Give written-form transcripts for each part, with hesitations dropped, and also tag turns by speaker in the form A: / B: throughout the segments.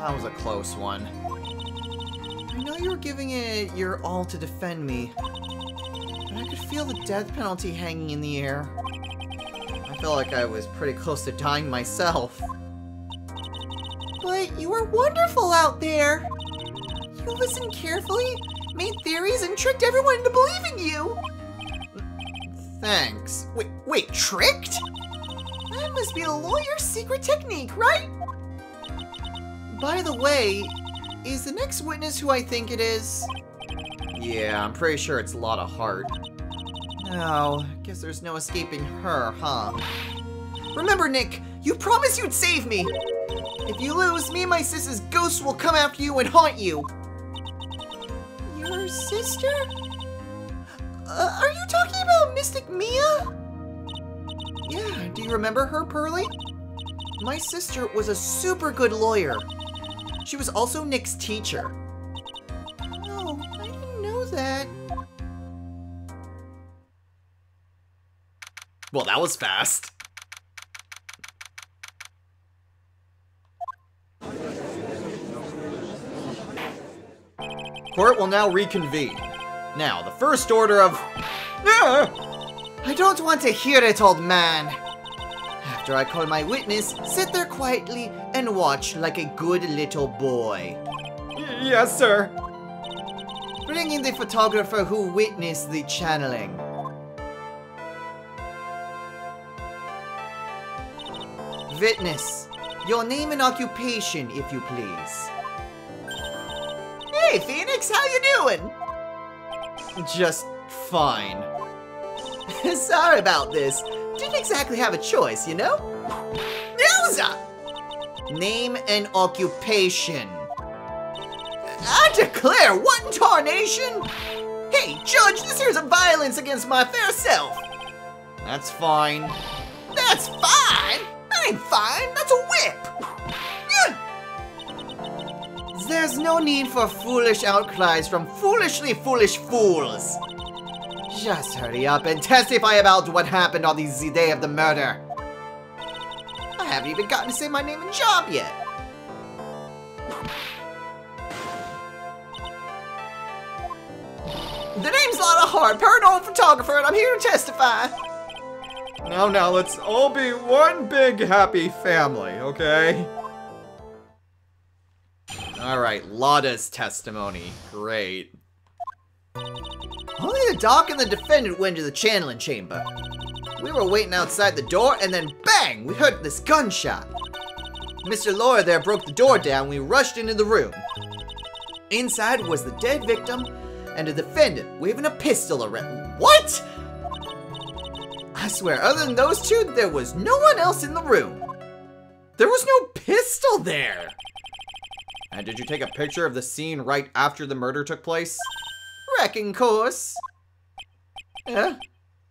A: That was a close one. I know you were giving it your all to defend me, but I could feel the death penalty hanging in the air. I felt like I was pretty close to dying myself. But you were wonderful out there! You listened carefully, made theories, and tricked everyone into believing you! Thanks. Wait, tricked? That must be a lawyer's secret technique, right? By the way, is the next witness who I think it is? Yeah, I'm pretty sure it's Lotta Hart. Oh, guess there's no escaping her, huh? Remember, Nick, you promised you'd save me! If you lose, me and my sister's ghost will come after you and haunt you! Your sister? Are you talking about Mystic Mia? Yeah, do you remember her, Pearly? My sister was a super good lawyer. She was also Nick's teacher. Oh, I didn't know that. Well, that was fast. Court will now reconvene. Now, the first order of... I don't want to hear it, old man. After I call my witness, sit there quietly and watch like a good little boy. Yes, sir. Bring in the photographer who witnessed the channeling. Witness, your name and occupation, if you please. Hey, Phoenix, how you doing? Just fine. Sorry about this. Didn't exactly have a choice, you know? Yowza! Name and occupation. I declare, what in tarnation? Hey, Judge, this here's a violence against my fair self. That's fine. That's fine? That ain't fine, that's a whip. There's no need for foolish outcries from foolishly foolish fools. Just hurry up and testify about what happened on the day of the murder. I haven't even gotten to say my name and job yet. The name's Lotta Hart, paranormal photographer, and I'm here to testify. Now, let's all be one big happy family, okay? Alright, Lotta's testimony. Great. Only the doc and the defendant went to the channeling chamber. We were waiting outside the door, and then bang! We heard this gunshot. Mr. Lawyer there broke the door down. We rushed into the room. Inside was the dead victim and the defendant waving a pistol around. What? I swear, other than those two, there was no one else in the room. There was no pistol there. And did you take a picture of the scene right after the murder took place? Reckon course.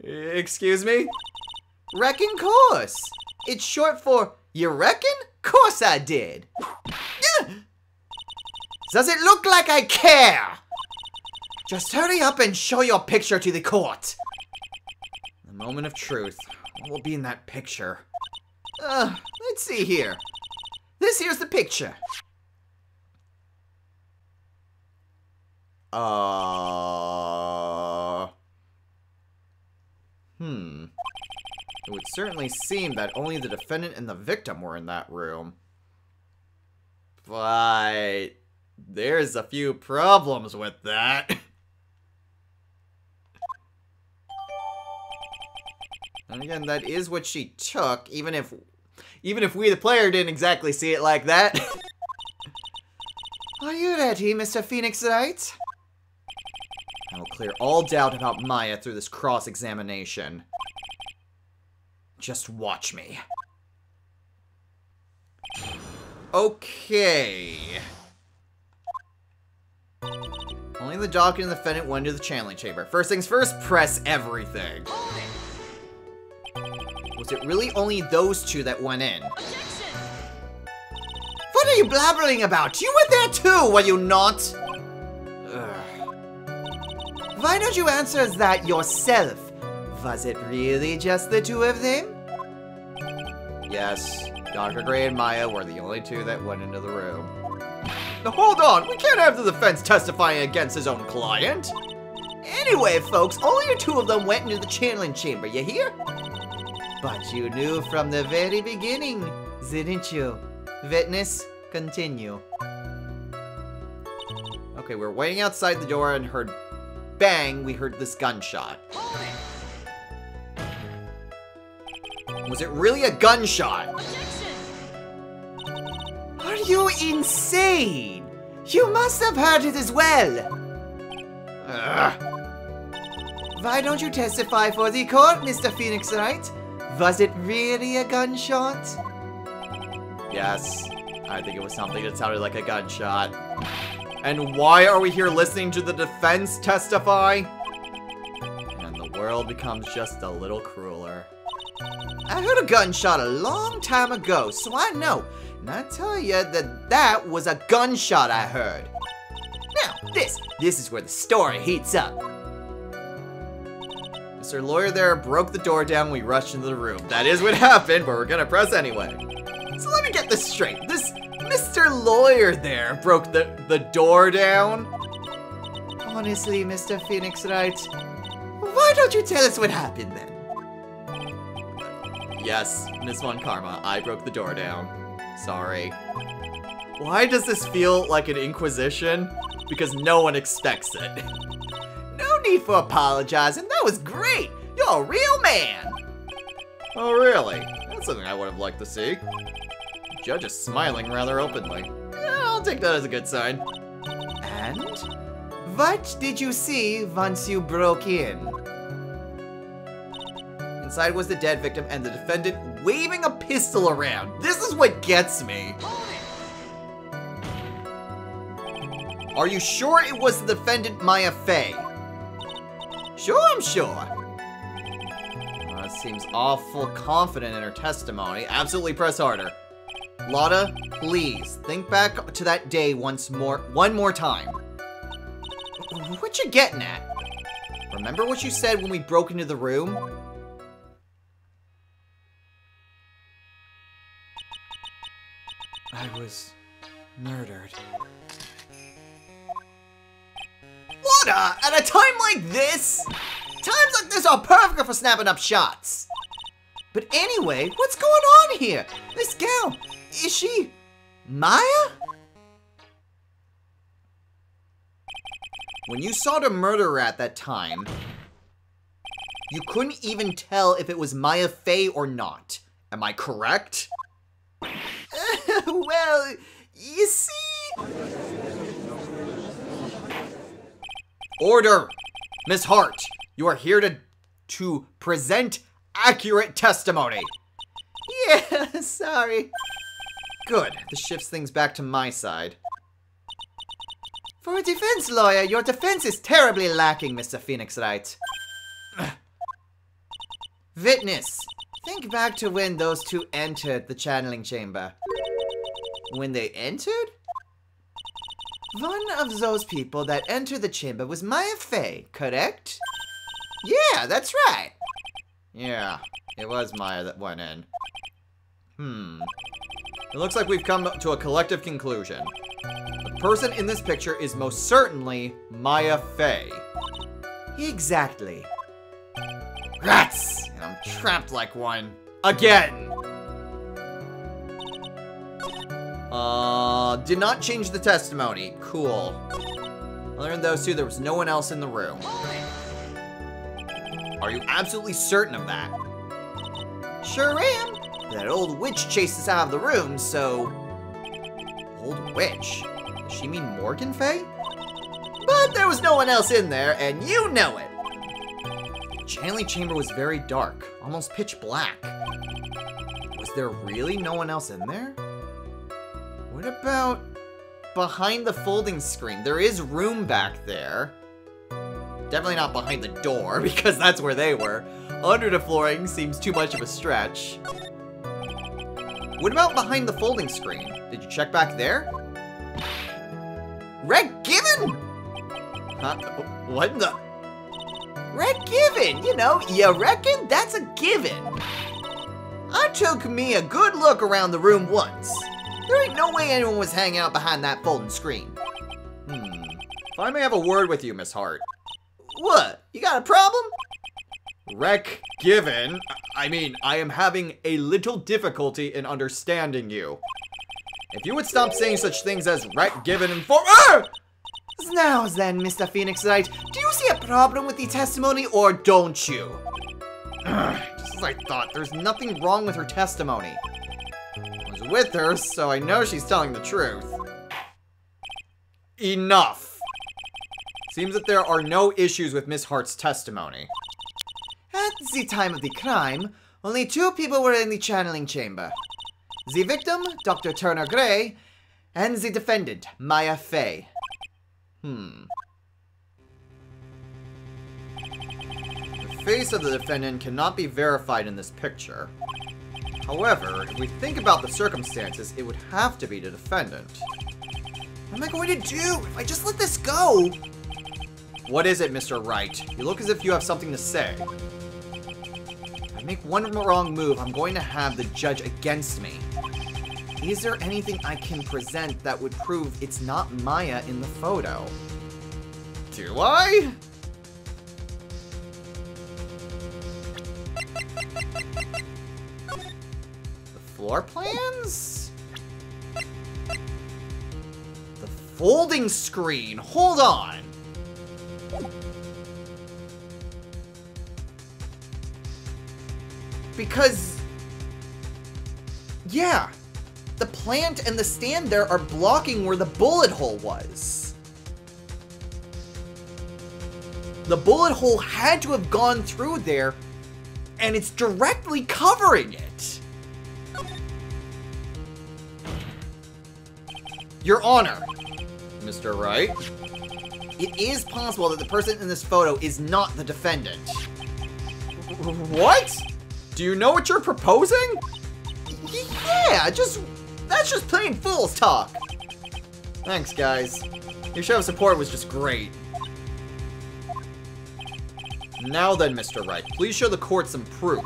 A: Excuse me? Reckon course. It's short for, you reckon? Course I did. Does it look like I care? Just hurry up and show your picture to the court. The moment of truth. What will be in that picture? Let's see here. This here's the picture. It would certainly seem that only the defendant and the victim were in that room. But there's a few problems with that. And again, that is what she took, even if we, the player, didn't exactly see it like that. Are you ready, Mr. Phoenix Wright? I will clear all doubt about Maya through this cross-examination. Just watch me. Okay. Only the doc and the defendant went to the channeling chamber. First things first, press everything. Was it really only those two that went in? What are you blabbering about? You were there too, were you not? Why don't you answer that yourself? Was it really just the two of them? Yes, Dr. Gray and Maya were the only two that went into the room.
B: hold on, we can't have the defense testifying against his own client.
A: Anyway, folks, only the two of them went into the channeling chamber, you hear? But you knew from the very beginning, didn't you? Witness, continue.
B: Okay, we're waiting outside the door and heard bang, we heard this gunshot. Was it really a gunshot?
A: Are you insane? You must have heard it as well.
B: Ugh.
A: Why don't you testify for the court, Mr. Phoenix Wright? Was it really a gunshot?
B: Yes, I think it was something that sounded like a gunshot. And why are we here listening to the defense testify? And the world becomes just a little crueler.
A: I heard a gunshot a long time ago, so I know. And I tell you that was a gunshot I heard. Now, this is where the story heats up.
B: Mr. Lawyer there broke the door down, we rushed into the room. That is what happened, but we're gonna press anyway.
A: So let me get this straight. This
B: Mr. Lawyer there broke the door down?
A: Honestly, Mr. Phoenix Wright, why don't you tell us what happened then?
B: Yes, Miss Von Karma, I broke the door down. Sorry. Why does this feel like an inquisition? Because no one expects it.
A: No need for apologizing, that was great! You're a real man!
B: Oh really? That's something I would have liked to see. The judge is smiling rather openly. Yeah, I'll take that as a good sign.
A: And? What did you see once you broke in?
B: Inside was the dead victim and the defendant waving a pistol around. This is what gets me. Are you sure it was the defendant Maya Fey?
A: Sure, I'm sure.
B: Seems awful confident in her testimony. Absolutely press harder. Lotta, please, think back to that day one more time.
A: What you getting at?
B: Remember what you said when we broke into the room?
A: I was murdered.
B: Lotta, at a time like this?
A: Times like this are perfect for snapping up shots. But anyway, what's going on here? This gal, is she Maya?
B: When you saw the murderer at that time, you couldn't even tell if it was Maya Fey or not. Am I correct?
A: Well, you see...
B: Order! Miss Hart, you are here to present accurate testimony.
A: Yeah, sorry.
B: Good. This shifts things back to my side.
A: For a defense lawyer, your defense is terribly lacking, Mr. Phoenix Wright. Witness, think back to when those two entered the channeling chamber. When they entered? One of those people that entered the chamber was Maya Fey, correct? Yeah, that's right.
B: Yeah, it was Maya that went in. It looks like we've come to a collective conclusion. The person in this picture is most certainly Maya Fey.
A: Exactly.
B: Rats! And I'm trapped like one. Again! Did not change the testimony. Cool. Other than those two, there was no one else in the room. Are you absolutely certain of that?
A: Sure am. That old witch chased us out of the room, so...
B: Old witch? Does she mean Morgan Fey?
A: But there was no one else in there, and you know it.
B: The channeling chamber was very dark, almost pitch black. Was there really no one else in there? What about behind the folding screen? There is room back there. Definitely not behind the door, because that's where they were. Under the flooring seems too much of a stretch. What about behind the folding screen? Did you check back there?
A: Red Given?
B: Huh? What in the...
A: Red Given, you know, you reckon that's a given. I took me a good look around the room once.
B: There ain't no way anyone was hanging out behind that folding screen. If I may have a word with you, Miss Hart. What? You got a problem? Rec given. I mean, I am having a little difficulty in understanding you. If you would stop saying such things as rec given and for—
A: Now then, Mr. Phoenix Wright, do you see a problem with the testimony or don't you?
B: Just as I thought, there's nothing wrong with her testimony. I was with her, so I know she's telling the truth. Enough. Seems that there are no issues with Miss Hart's testimony.
A: At the time of the crime, only 2 people were in the channeling chamber. The victim, Dr. Turner Gray, and the defendant, Maya Fey.
B: The face of the defendant cannot be verified in this picture. However, if we think about the circumstances, it would have to be the defendant.
A: What am I going to do if I just let this go?
B: What is it, Mr. Wright? You look as if you have something to say. If I make one wrong move, I'm going to have the judge against me. Is there anything I can present that would prove it's not Maya in the photo? Do I? The floor plans? The folding screen. Hold on. Because, yeah, the plant and the stand there are blocking where the bullet hole was. The bullet hole had to have gone through there, and it's directly covering it. Your Honor, Mr. Wright, it is possible that the person in this photo is not the defendant. What? Do you know what you're proposing? Yeah, that's just plain fool's talk. Thanks, guys. Your show of support was just great. Now then, Mr. Wright, please show the court some proof.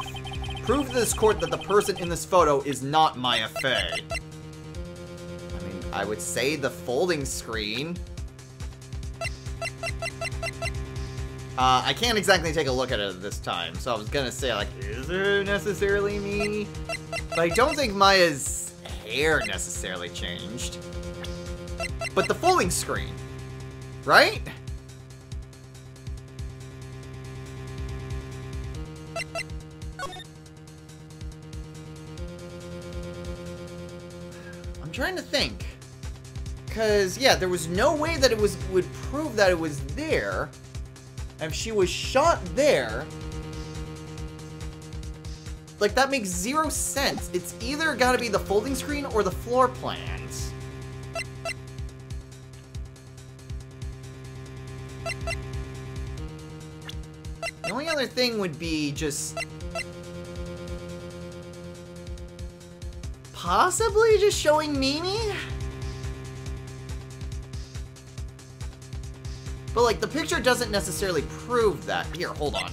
B: Prove to this court that the person in this photo is not Maya Fey. I mean, I would say the folding screen. I can't exactly take a look at it at this time, so I was gonna say, like, is it necessarily me? But I don't think Maya's hair necessarily changed. But the folding screen, right? I'm trying to think. Because, yeah, there was no way that it would prove that it was there. If she was shot there, like, that makes 0 sense. It's either gotta be the folding screen or the floor plans. The only other thing would be just possibly just showing Mimi? But, like, the picture doesn't necessarily prove that. Here, hold on.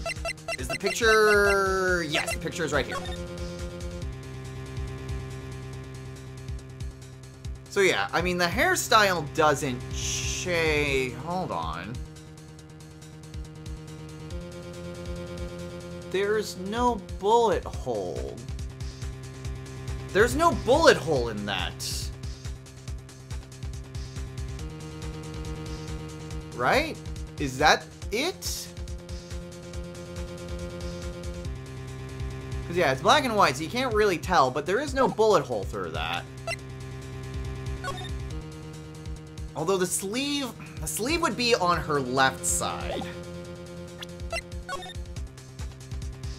B: Is the picture... Yes, the picture is right here. So, yeah, I mean, the hairstyle doesn't change... Hold on. There's no bullet hole. There's no bullet hole in that. Right? Is that it? Because, yeah, it's black and white, so you can't really tell, but there is no bullet hole through that. Although the sleeve would be on her left side.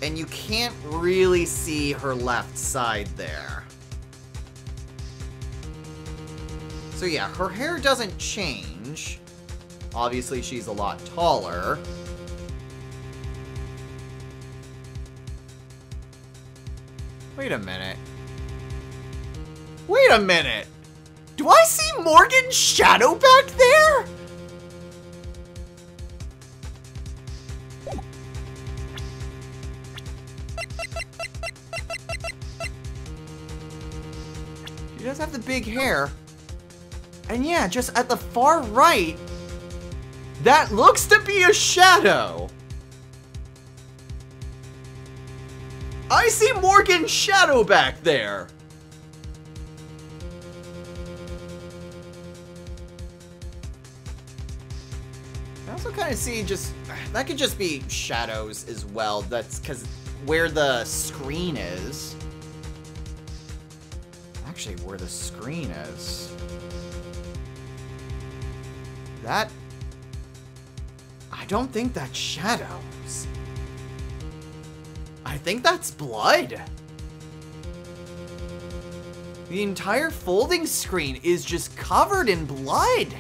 B: And you can't really see her left side there. So yeah, her hair doesn't change. Obviously, she's a lot taller. Wait a minute. Wait a minute! Do I see Morgan's shadow back there? She does have the big hair. And yeah, just at the far right, that looks to be a shadow. I see Morgan's shadow back there. I also kind of see that could just be shadows as well. That's because where the screen is. Actually, where the screen is. That... I don't think that's shadows. I think that's blood. The entire folding screen is just covered in blood.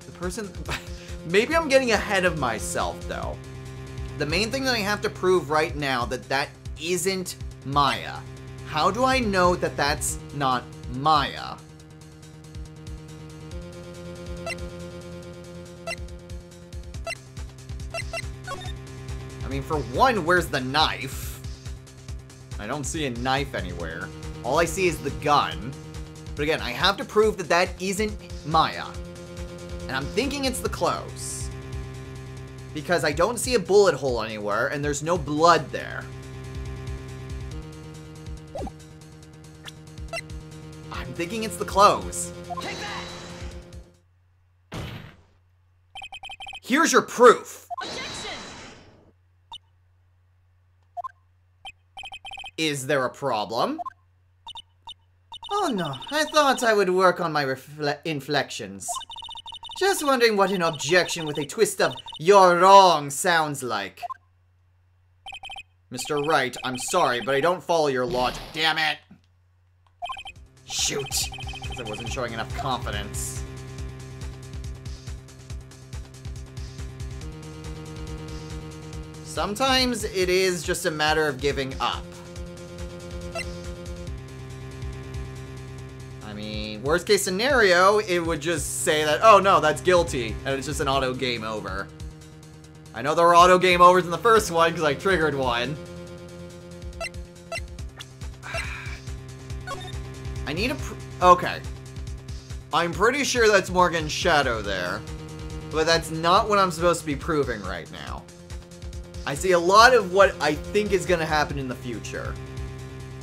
B: The person... Maybe I'm getting ahead of myself, though. The main thing that I have to prove right now that isn't Maya. How do I know that that's not Maya? I mean, for one, where's the knife? I don't see a knife anywhere. All I see is the gun. But again, I have to prove that isn't Maya. And I'm thinking it's the clothes. Because I don't see a bullet hole anywhere, and there's no blood there. I'm thinking it's the clothes.
C: Take that!
B: Here's your proof.
C: Objection!
B: Is there a problem? Oh no, I thought I would work on my inflections. Just wondering what an objection with a twist of "you're wrong" sounds like. Mr. Wright, I'm sorry, but I don't follow your logic. Damn it! Shoot! Because I wasn't showing enough confidence. Sometimes it is just a matter of giving up. I mean, worst case scenario, it would just say that, oh no, that's guilty, and it's just an auto game over. I know there were auto game overs in the first one, because I triggered one. I need a okay. I'm pretty sure that's Morgan's shadow there, but that's not what I'm supposed to be proving right now. I see a lot of what I think is going to happen in the future,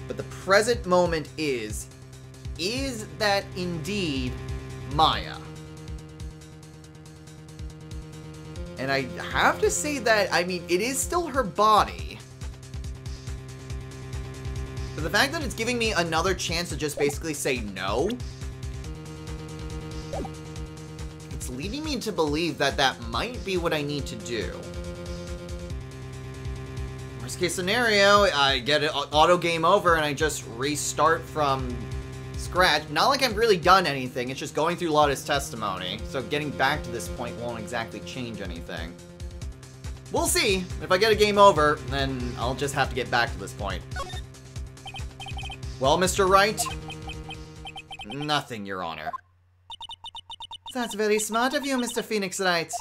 B: but the present moment is that indeed Maya? And I have to say that, I mean, it is still her body. But the fact that it's giving me another chance to just basically say no, it's leading me to believe that that might be what I need to do. Worst case scenario, I get an auto game over and I just restart from scratch. Not like I've really done anything, it's just going through Lotta's testimony, so getting back to this point won't exactly change anything. We'll see. If I get a game over, then I'll just have to get back to this point. Well, Mr. Wright? Nothing, Your Honor. That's very smart of you, Mr. Phoenix Wright.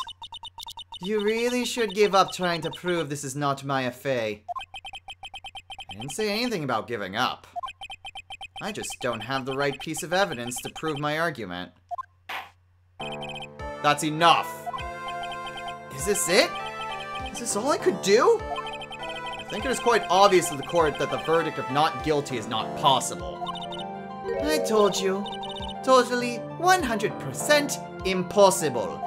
B: You really should give up trying to prove this is not Maya Fey. I didn't say anything about giving up. I just don't have the right piece of evidence to prove my argument. That's enough! Is this it? Is this all I could do? I think it is quite obvious to the court that the verdict of not guilty is not possible. I told you. Totally 100% impossible.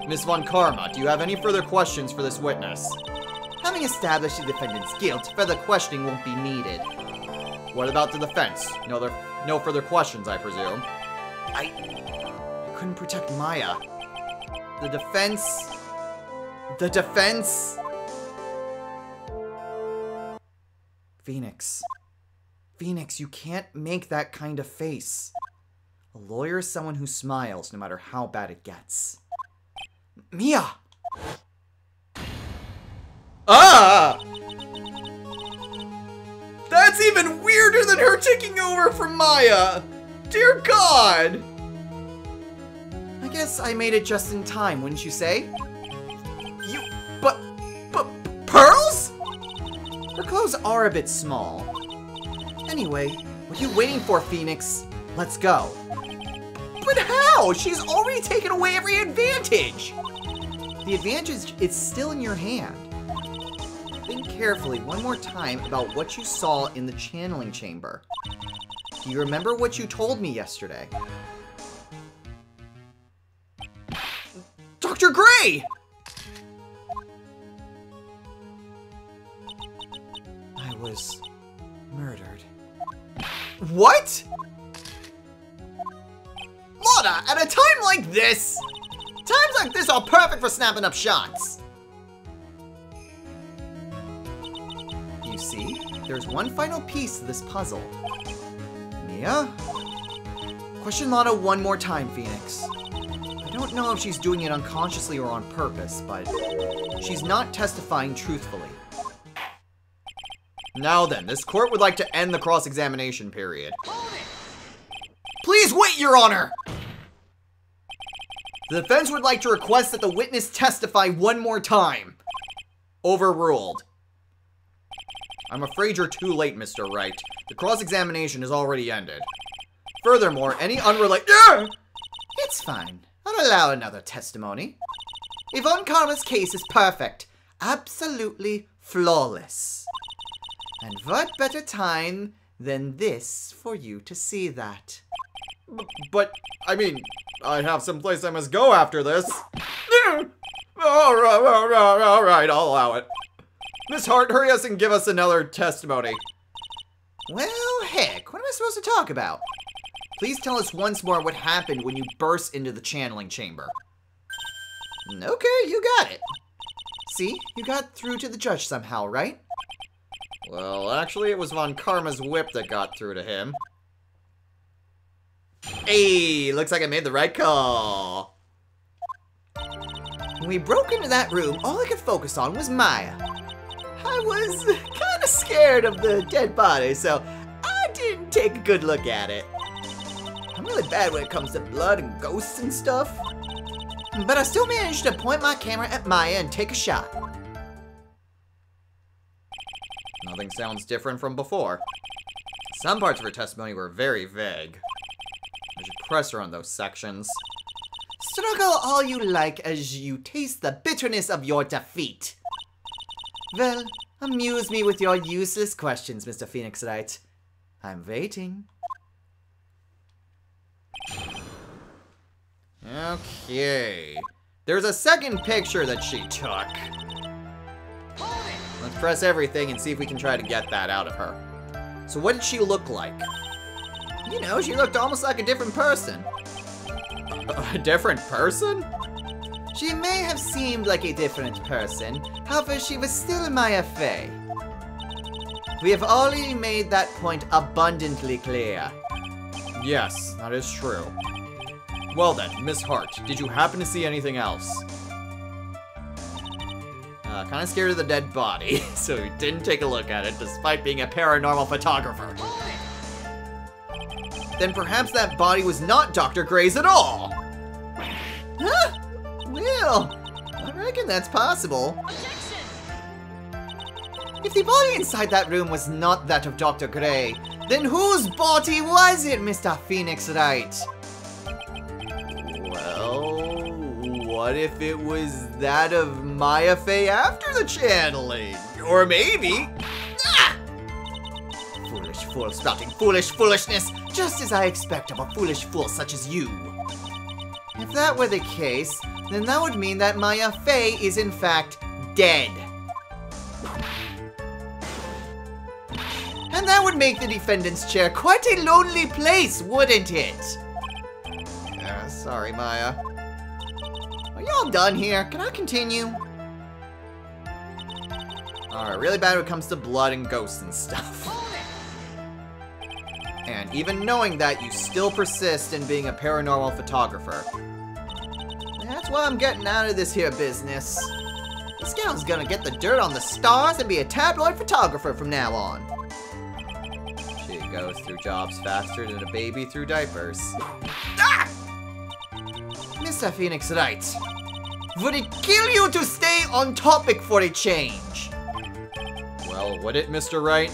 B: Miss Von Karma, do you have any further questions for this witness? Having established the defendant's guilt, further questioning won't be needed. What about the defense? No further questions, I presume. I couldn't protect Maya. The defense... The defense... Phoenix. Phoenix, you can't make that kind of face. A lawyer is someone who smiles no matter how bad it gets. Mia! Ah! That's even weirder than her taking over for Maya! Dear God! I guess I made it just in time, wouldn't you say? But clothes are a bit small. Anyway, what are you waiting for, Phoenix? Let's go. But how? She's already taken away every advantage! The advantage is still in your hand. Think carefully one more time about what you saw in the channeling chamber. Do you remember what you told me yesterday? Dr. Gray! I was murdered. What? Lotta, at a time like this! Times like this are perfect for snapping up shots. You see, there's one final piece to this puzzle. Mia? Question Lotta one more time, Phoenix. I don't know if she's doing it unconsciously or on purpose, but she's not testifying truthfully. Now then, this court would like to end the cross-examination period. Please wait, Your Honor! The defense would like to request that the witness testify one more time. Overruled. I'm afraid you're too late, Mr. Wright. The cross-examination is already ended. Furthermore, any unrelated— It's fine. I'll allow another testimony. Yvonne Karma's case is perfect. Absolutely flawless. And what better time than this for you to see that? But, I mean, I have some place I must go after this. Alright, I'll allow it. Miss Hart, hurry us and give us another testimony. Well, heck, what am I supposed to talk about? Please tell us once more what happened when you burst into the channeling chamber. Okay, you got it. See, you got through to the judge somehow, right? Well, actually, it was Von Karma's whip that got through to him. Hey, looks like I made the right call. When we broke into that room, all I could focus on was Maya. I was kind of scared of the dead body, so I didn't take a good look at it. I'm really bad when it comes to blood and ghosts and stuff. But I still managed to point my camera at Maya and take a shot. Nothing sounds different from before. Some parts of her testimony were very vague. I should press her on those sections. Struggle all you like as you taste the bitterness of your defeat. Well, amuse me with your useless questions, Mr. Phoenix Wright. I'm waiting. Okay. There's a second picture that she took. Let's press everything and see if we can try to get that out of her. So what did she look like? You know, she looked almost like a different person. A different person? She may have seemed like a different person, however, she was still Maya Fey. We have already made that point abundantly clear. Yes, that is true. Well then, Miss Hart, did you happen to see anything else? Kind of scared of the dead body, so he didn't take a look at it, despite being a paranormal photographer. Then perhaps that body was not Dr. Gray's at all! Huh? Well, I reckon that's possible.
C: Objection!
B: If the body inside that room was not that of Dr. Gray, then whose body was it, Mr. Phoenix Wright? Well, what if it was that of Maya Fey after the channeling? Or maybe... Ah! Foolish fool spouting foolish foolishness, just as I expect of a foolish fool such as you. If that were the case, then that would mean that Maya Fey is in fact dead. And that would make the defendant's chair quite a lonely place, wouldn't it? Sorry, Maya. Are you all done here? Can I continue? Alright, really bad when it comes to blood and ghosts and stuff. And even knowing that, you still persist in being a paranormal photographer. That's why I'm getting out of this here business. This gal's gonna get the dirt on the stars and be a tabloid photographer from now on. She goes through jobs faster than a baby through diapers. Ah! Mr. Phoenix Wright, would it kill you to stay on topic for a change? Well, would it, Mr. Wright?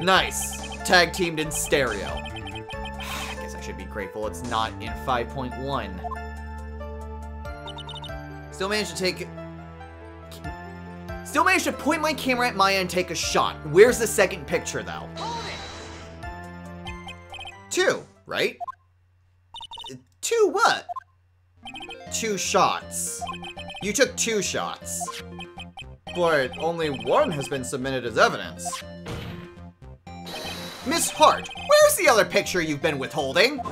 B: Nice. Tag teamed in stereo. I guess I should be grateful it's not in 5.1. Still managed to point my camera at Maya and take a shot. Where's the second picture, though? 2, right? 2 what? 2 shots. You took 2 shots. But only 1 has been submitted as evidence. Miss Hart, where's the other picture you've been withholding? No,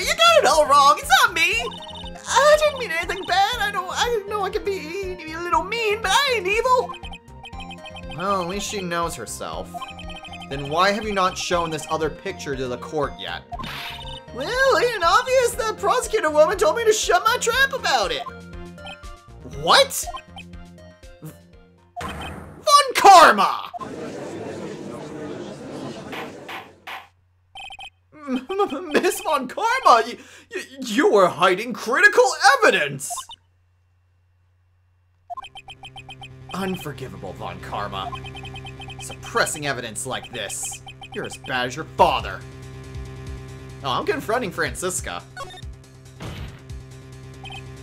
B: you got it all wrong. It's not me. I didn't mean anything bad. I know I can be a little mean, but I ain't evil. Well, at least she knows herself. Then why have you not shown this other picture to the court yet? Well, it ain't obvious. The prosecutor woman told me to shut my trap about it. What? Von Karma! Miss Von Karma, you were hiding critical evidence! Unforgivable, Von Karma. Suppressing evidence like this. You're as bad as your father. Oh, I'm confronting Franziska.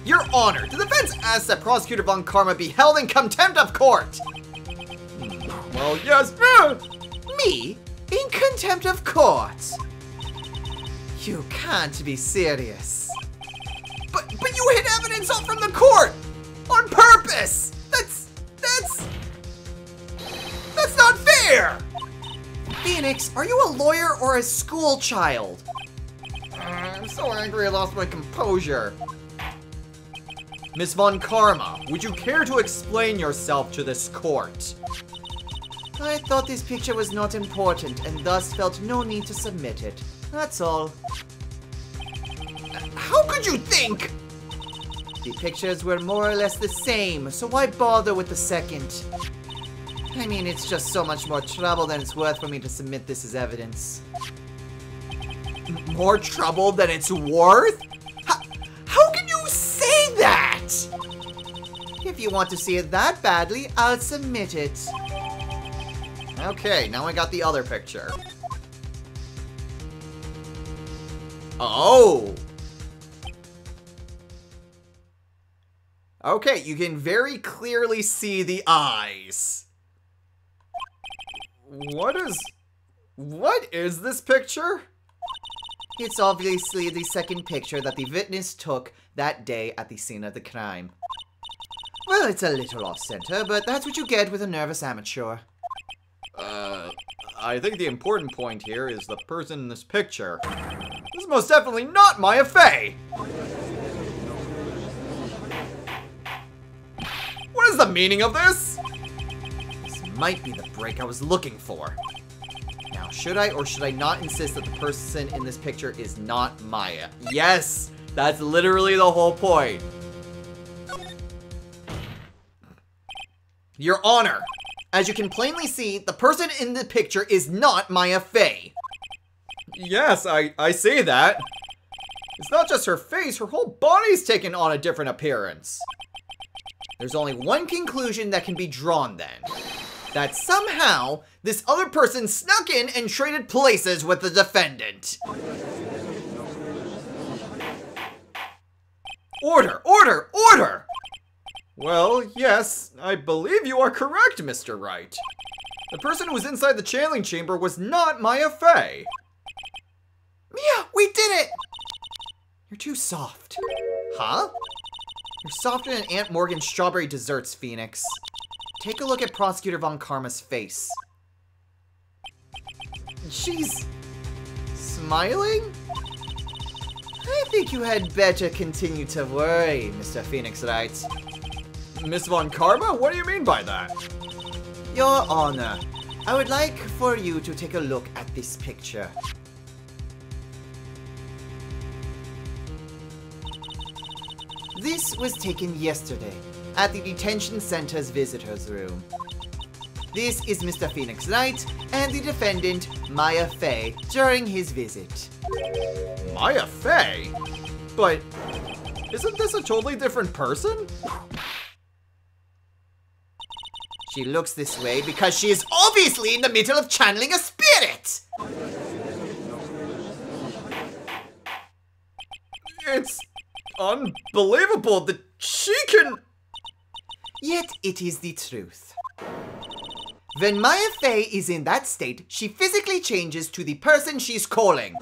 B: Your Honor, the defense asks that Prosecutor Von Karma be held in contempt of court. Well, yes, me? In contempt of court? You can't be serious. But you hid evidence off from the court! On purpose! That's not fair! Phoenix, are you a lawyer or a school child? I'm so angry I lost my composure. Miss Von Karma, would you care to explain yourself to this court? I thought this picture was not important and thus felt no need to submit it. That's all. How could you think? The pictures were more or less the same, so why bother with the second? I mean, it's just so much more trouble than it's worth for me to submit this as evidence. More trouble than it's worth? How can you say that? If you want to see it that badly, I'll submit it. Okay, now I got the other picture. Oh! Okay, you can very clearly see the eyes. What is this picture? It's obviously the second picture that the witness took that day at the scene of the crime. Well, it's a little off-center, but that's what you get with a nervous amateur. I think the important point here is the person in this picture. This is most definitely not Maya Fey! What is the meaning of this? This might be the break I was looking for. Now, should I or should I not insist that the person in this picture is not Maya? Yes! That's literally the whole point. Your Honor, as you can plainly see, the person in the picture is not Maya Fey. Yes, I see that. It's not just her face, her whole body's taken on a different appearance. There's only one conclusion that can be drawn then. That somehow, this other person snuck in and traded places with the defendant. Order! Order! Order! Well, yes, I believe you are correct, Mr. Wright. The person who was inside the channeling chamber was not Maya Fey. Mia, we did it! You're too soft. Huh? You're softer than Aunt Morgan's strawberry desserts, Phoenix. Take a look at Prosecutor Von Karma's face. She's smiling? I think you had better continue to worry, Mr. Phoenix Wright. Miss Von Karma? What do you mean by that? Your Honor, I would like for you to take a look at this picture. This was taken yesterday at the detention center's visitors room. This is Mr. Phoenix Wright and the defendant, Maya Fey, during his visit. Maya Fey? But isn't this a totally different person? She looks this way because she is obviously in the middle of channeling a spirit! It's unbelievable that she can... Yet it is the truth. When Maya Fey is in that state, she physically changes to the person she's calling.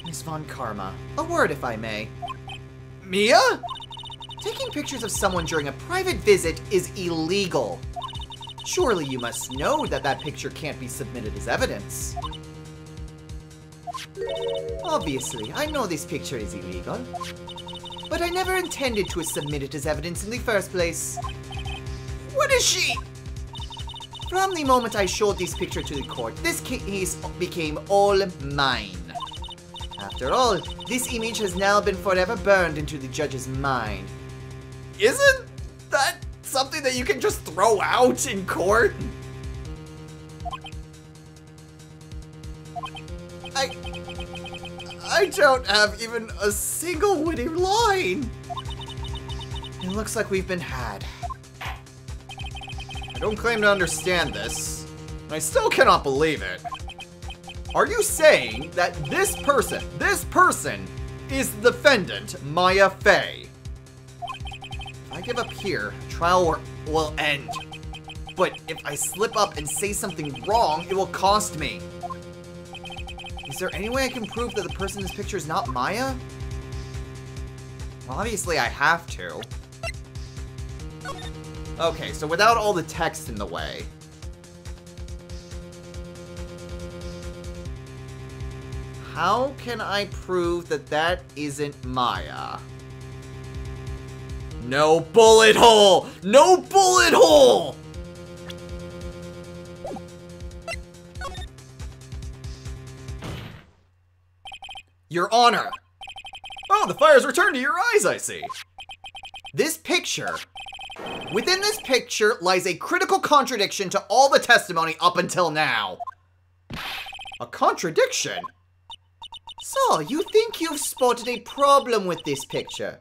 B: Miss Von Karma, a word if I may. Mia? Taking pictures of someone during a private visit is illegal. Surely you must know that that picture can't be submitted as evidence. Obviously, I know this picture is illegal. But I never intended to submit it as evidence in the first place. What is she? From the moment I showed this picture to the court, this case became all mine. After all, this image has now been forever burned into the judge's mind. Isn't that something that you can just throw out in court? I don't have even a single witty line. It looks like we've been had. I don't claim to understand this, and I still cannot believe it. Are you saying that this person is the defendant, Maya Fey? If I give up here, trial will end. But if I slip up and say something wrong, it will cost me. Is there any way I can prove that the person in this picture is not Maya? Well, obviously I have to. Okay, so without all the text in the way. How can I prove that that isn't Maya? No bullet hole! No bullet hole! Your Honor! Oh, the fire's returned to your eyes, I see. This picture... Within this picture lies a critical contradiction to all the testimony up until now. A contradiction? So, you think you've spotted a problem with this picture?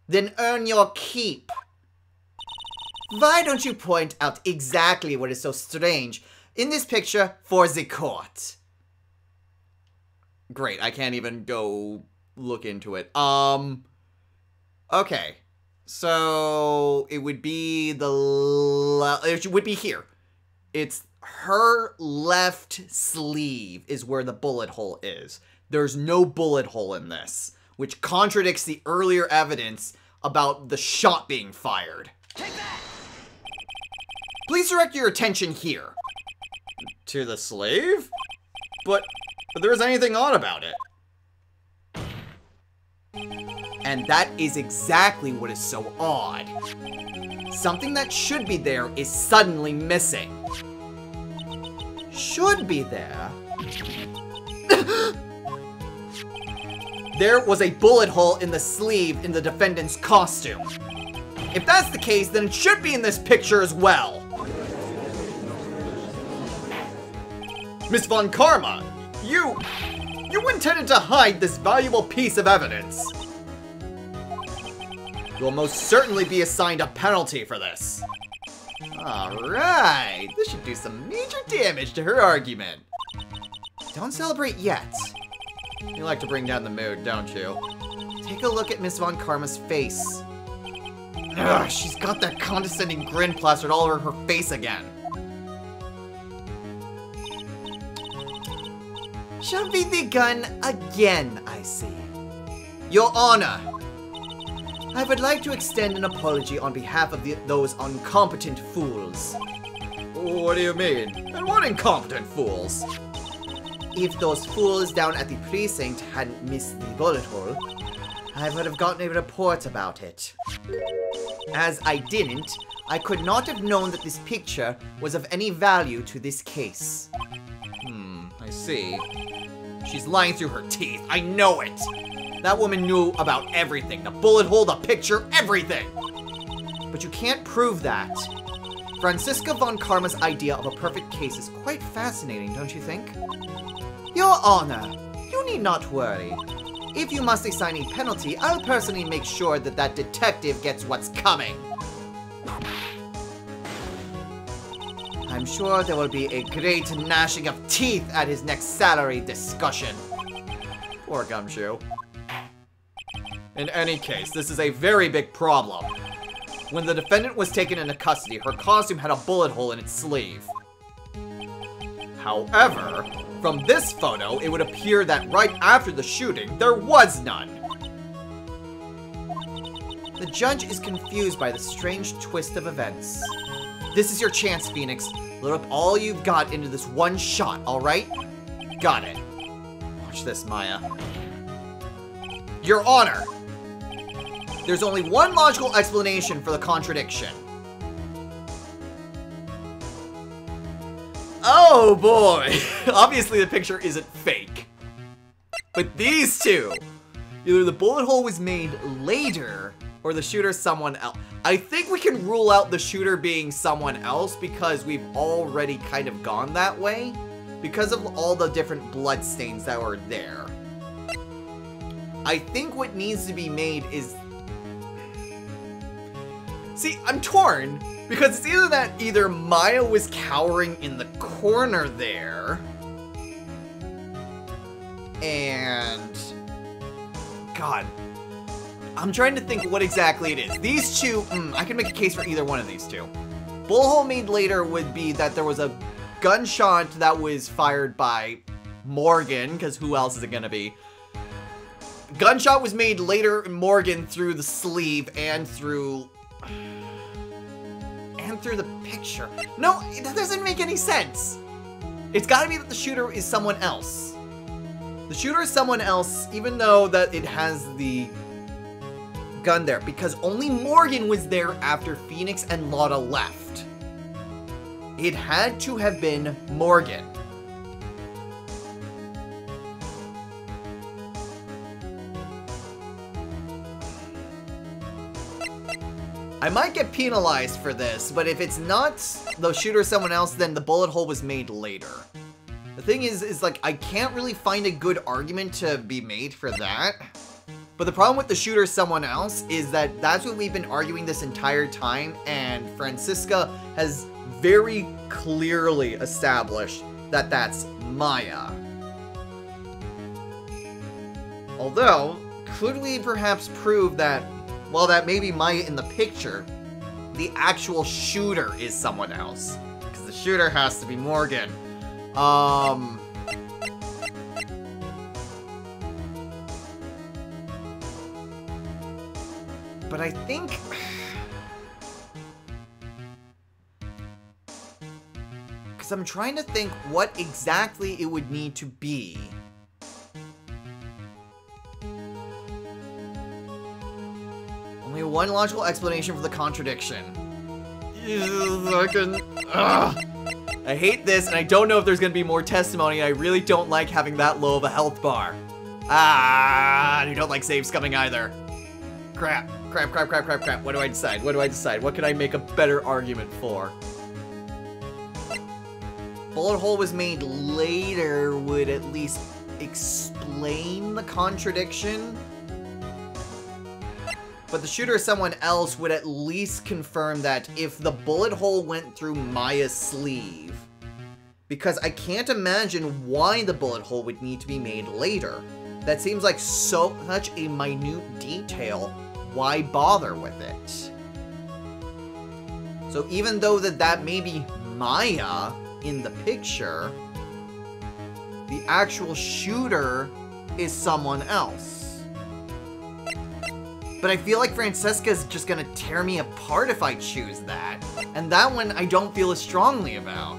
B: Then earn your keep. Why don't you point out exactly what is so strange in this picture for the court? Great, I can't even go look into it. Okay. So, it would be it would be here. It's her left sleeve is where the bullet hole is. There's no bullet hole in this, which contradicts the earlier evidence about the shot being fired.
C: Take that!
B: Please direct your attention here. To the sleeve? But there isn't anything odd about it. And that is exactly what is so odd. Something that should be there is suddenly missing. Should be there? There was a bullet hole in the sleeve in the defendant's costume. If that's the case, then it should be in this picture as well. Miss Von Karma, you intended to hide this valuable piece of evidence. You will most certainly be assigned a penalty for this. Alright, this should do some major damage to her argument. Don't celebrate yet. You like to bring down the mood, don't you? Take a look at Miss Von Karma's face. Ugh, she's got that condescending grin plastered all over her face again. Shall we begin again, I see. Your Honor, I would like to extend an apology on behalf of those incompetent fools. What do you mean? And what incompetent fools? If those fools down at the precinct hadn't missed the bullet hole, I would have gotten a report about it. As I didn't, I could not have known that this picture was of any value to this case. I see. She's lying through her teeth. I know it! That woman knew about everything. The bullet hole, the picture, everything! But you can't prove that. Franziska Von Karma's idea of a perfect case is quite fascinating, don't you think? Your Honor, you need not worry. If you must assign a penalty, I'll personally make sure that that detective gets what's coming. I'm sure there will be a great gnashing of teeth at his next salary discussion. Poor Gumshoe. In any case, this is a very big problem. When the defendant was taken into custody, her costume had a bullet hole in its sleeve. However, from this photo, it would appear that right after the shooting, there was none. The judge is confused by the strange twist of events. This is your chance, Phoenix. Load up all you've got into this one shot, alright? Got it. Watch this, Maya. Your Honor! There's only one logical explanation for the contradiction. Oh boy! Obviously the picture isn't fake. But these two! Either the bullet hole was made later, or the shooter's someone else. I think we can rule out the shooter being someone else because we've already kind of gone that way. Because of all the different blood stains that were there. I think what needs to be made is... See, I'm torn. Because it's either that either Maya was cowering in the corner there. And... God. I'm trying to think what exactly it is. These two, I can make a case for either one of these two. Bullet hole made later would be that there was a gunshot that was fired by Morgan, because who else is it gonna be? Gunshot was made later in Morgan through the sleeve and through the picture. No, that doesn't make any sense. It's gotta be that the shooter is someone else. The shooter is someone else, even though that it has the gun there, because only Morgan was there after Phoenix and Lotta left. It had to have been Morgan. I might get penalized for this, but if it's not the shooter someone else, then the bullet hole was made later. The thing is like, I can't really find a good argument to be made for that. But the problem with the shooter someone else is that that's what we've been arguing this entire time, and Franziska has very clearly established that that's Maya. Although, could we perhaps prove that, well, that maybe Maya in the picture, the actual shooter is someone else? Because the shooter has to be Morgan. But I think... Because I'm trying to think what exactly it would need to be. Only one logical explanation for the contradiction. I hate this, and I don't know if there's gonna be more testimony. I really don't like having that low of a health bar. And I don't like save scumming either. Crap. What do I decide? What can I make a better argument for? Bullet hole was made later would at least explain the contradiction. But the shooter someone else would at least confirm that if the bullet hole went through Maya's sleeve. Because I can't imagine why the bullet hole would need to be made later. That seems like such a minute detail. Why bother with it? So even though that may be Maya in the picture, the actual shooter is someone else. But I feel like Franziska's just gonna tear me apart if I choose that. And that one I don't feel as strongly about.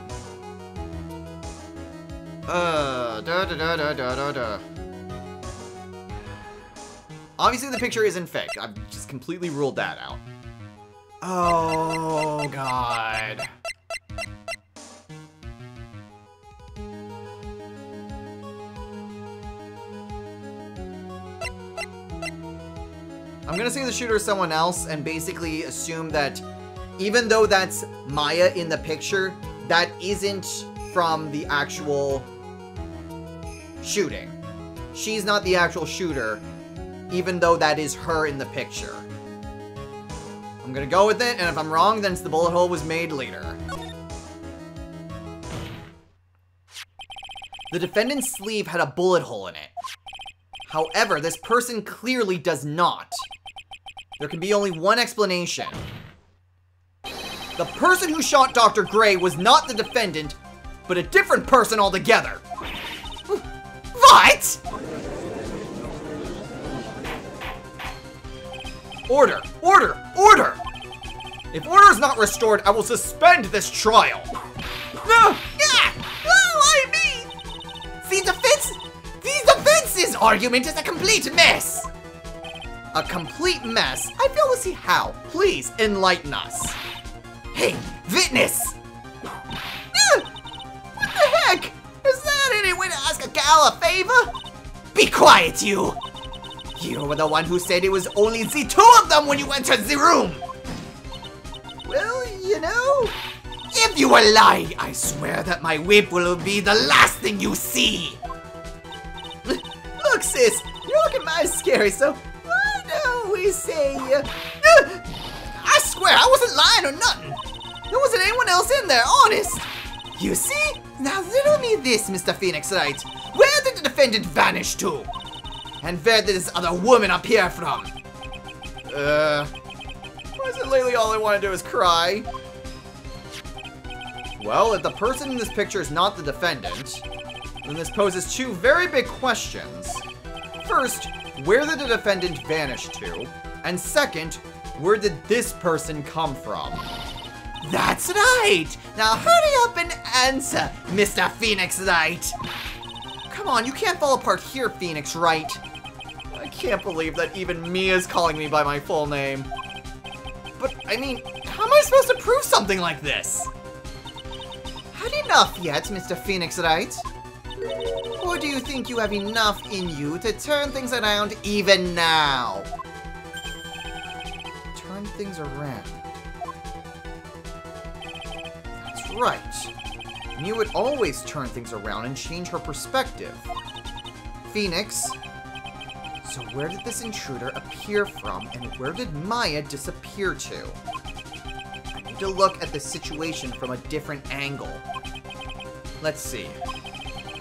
B: Obviously the picture isn't fake. I've just completely ruled that out. Oh, God. I'm gonna say the shooter is someone else and basically assume that even though that's Maya in the picture, that isn't from the actual shooting. she's not the actual shooter, even though that is her in the picture. I'm gonna go with it, and if I'm wrong, then it's the bullet hole was made later. The defendant's sleeve had a bullet hole in it. However, this person clearly does not. There can be only one explanation. The person who shot Dr. Gray was not the defendant, but a different person altogether. What? Order! Order! Order! If order is not restored, I will suspend this trial. No! Yeah! Oh, I mean! The defense's argument is a complete mess! A complete mess? I fail to see how. Please, enlighten us. Hey, witness! What the heck? Is that any way to ask a gal a favor? Be quiet, you! You were the one who said it was only the two of them when you entered the room! Well, you know... If you were lying, I swear that my whip will be the last thing you see! Look, sis, you're looking mighty scary, so why don't we say... I swear, I wasn't lying or nothing! There wasn't anyone else in there, honest! You see? Now riddle me this, Mr. Phoenix Wright. Where did the defendant vanish to? And where did this other woman appear from? Why is it lately all I want to do is cry? Well, if the person in this picture is not the defendant, then this poses two very big questions. First, where did the defendant vanish to? And second, where did this person come from? That's right! Now hurry up and answer, Mr. Phoenix Wright! Come on, you can't fall apart here, Phoenix Wright. I can't believe that even Mia's calling me by my full name. But, I mean, how am I supposed to prove something like this? Had enough yet, Mr. Phoenix Wright? Or do you think you have enough in you to turn things around even now? Turn things around. That's right. Mia would always turn things around and change her perspective. Phoenix, so where did this intruder appear from, and where did Maya disappear to? I need to look at the situation from a different angle. Let's see.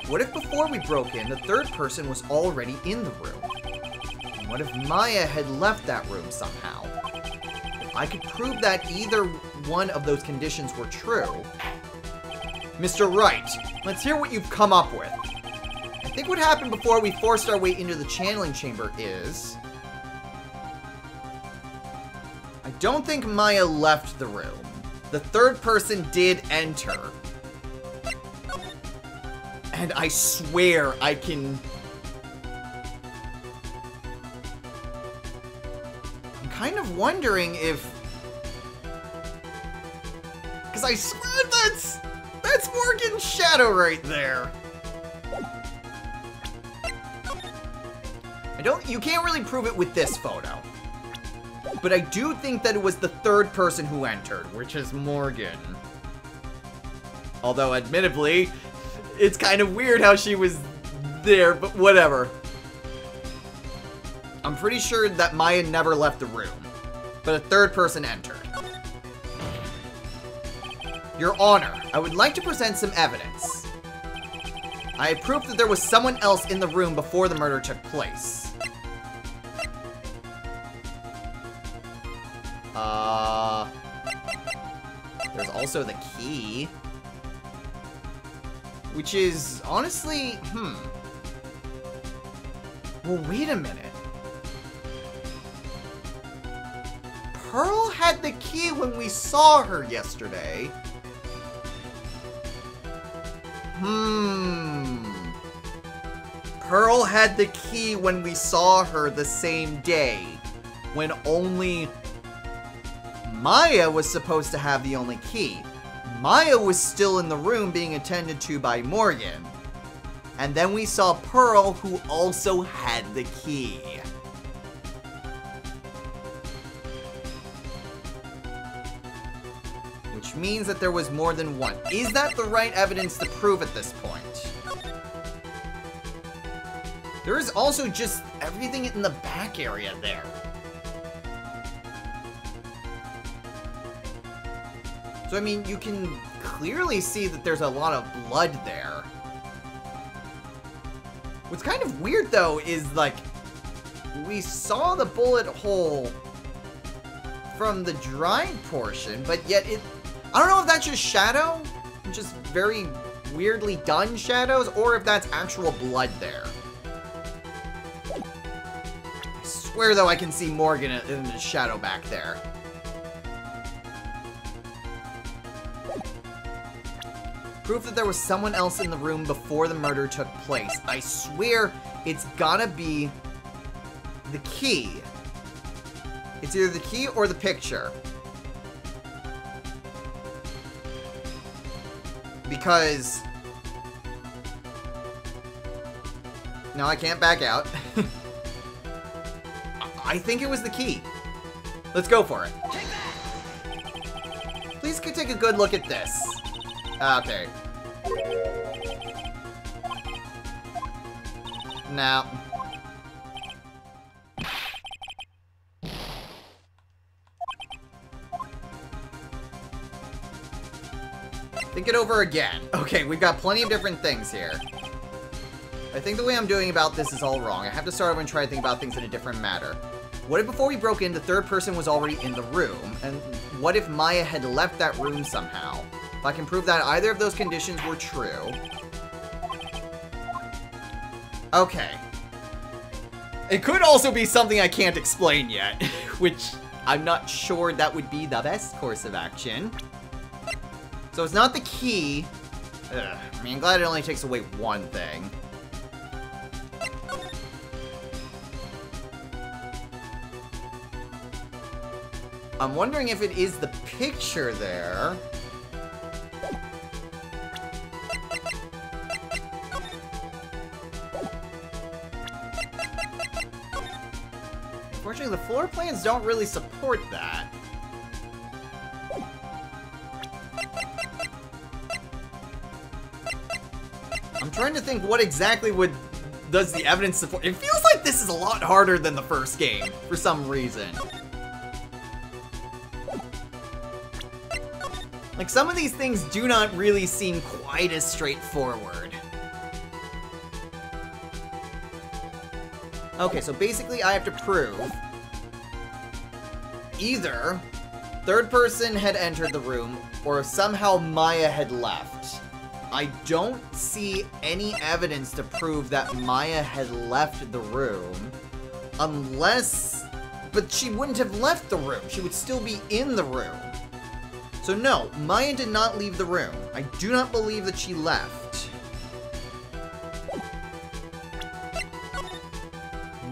B: What if before we broke in, the third person was already in the room? And what if Maya had left that room somehow? If I could prove that either one of those conditions were true... Mr. Wright, let's hear what you've come up with. I think what happened before we forced our way into the channeling chamber is... I don't think Maya left the room. The third person did enter. And I swear I can... I'm kind of wondering if... Because I swear that's Morgan's shadow right there. You can't really prove it with this photo. But I do think that it was the third person who entered, which is Morgan. Although, admittedly, it's kind of weird how she was there, but whatever. I'm pretty sure that Maya never left the room, but a third person entered. Your Honor, I would like to present some evidence. I have proof that there was someone else in the room before the murder took place. There's also the key. Which is, honestly, Well, wait a minute. Pearl had the key when we saw her yesterday. Pearl had the key when we saw her the same day, when only Maya was supposed to have the only key. Maya was still in the room being attended to by Morgan. And then we saw Pearl, who also had the key. Which means that there was more than one. Is that the right evidence to prove at this point? There is also just everything in the back area there. So, I mean, you can clearly see that there's a lot of blood there. What's kind of weird, though, is, like, we saw the bullet hole from the dried portion, but yet I don't know if that's just shadow, just very weirdly done shadows, or if that's actual blood there. I swear, though, I can see Morgan in the shadow back there. Proof that there was someone else in the room before the murder took place. I swear it's gotta be the key. It's either the key or the picture. Because... no, I can't back out. I think it was the key. Let's go for it. Please take a good look at this. Okay. Now. Think it over again. Okay, we've got plenty of different things here. I think the way I'm doing about this is all wrong. I have to start over and try to think about things in a different manner. What if before we broke in, the third person was already in the room? And what if Maya had left that room somehow? If I can prove that either of those conditions were true... okay. It could also be something I can't explain yet, which I'm not sure that would be the best course of action. So it's not the key. Ugh, I mean, I'm glad it only takes away one thing. I'm wondering if it is the picture there. Unfortunately, the floor plans don't really support that. I'm trying to think what exactly does the evidence support. It feels like this is a lot harder than the first game, for some reason. Like, some of these things do not really seem quite as straightforward. Okay, so basically I have to prove either third person had entered the room or somehow Maya had left. I don't see any evidence to prove that Maya had left the room unless... but she wouldn't have left the room. She would still be in the room. So no, Maya did not leave the room. I do not believe that she left.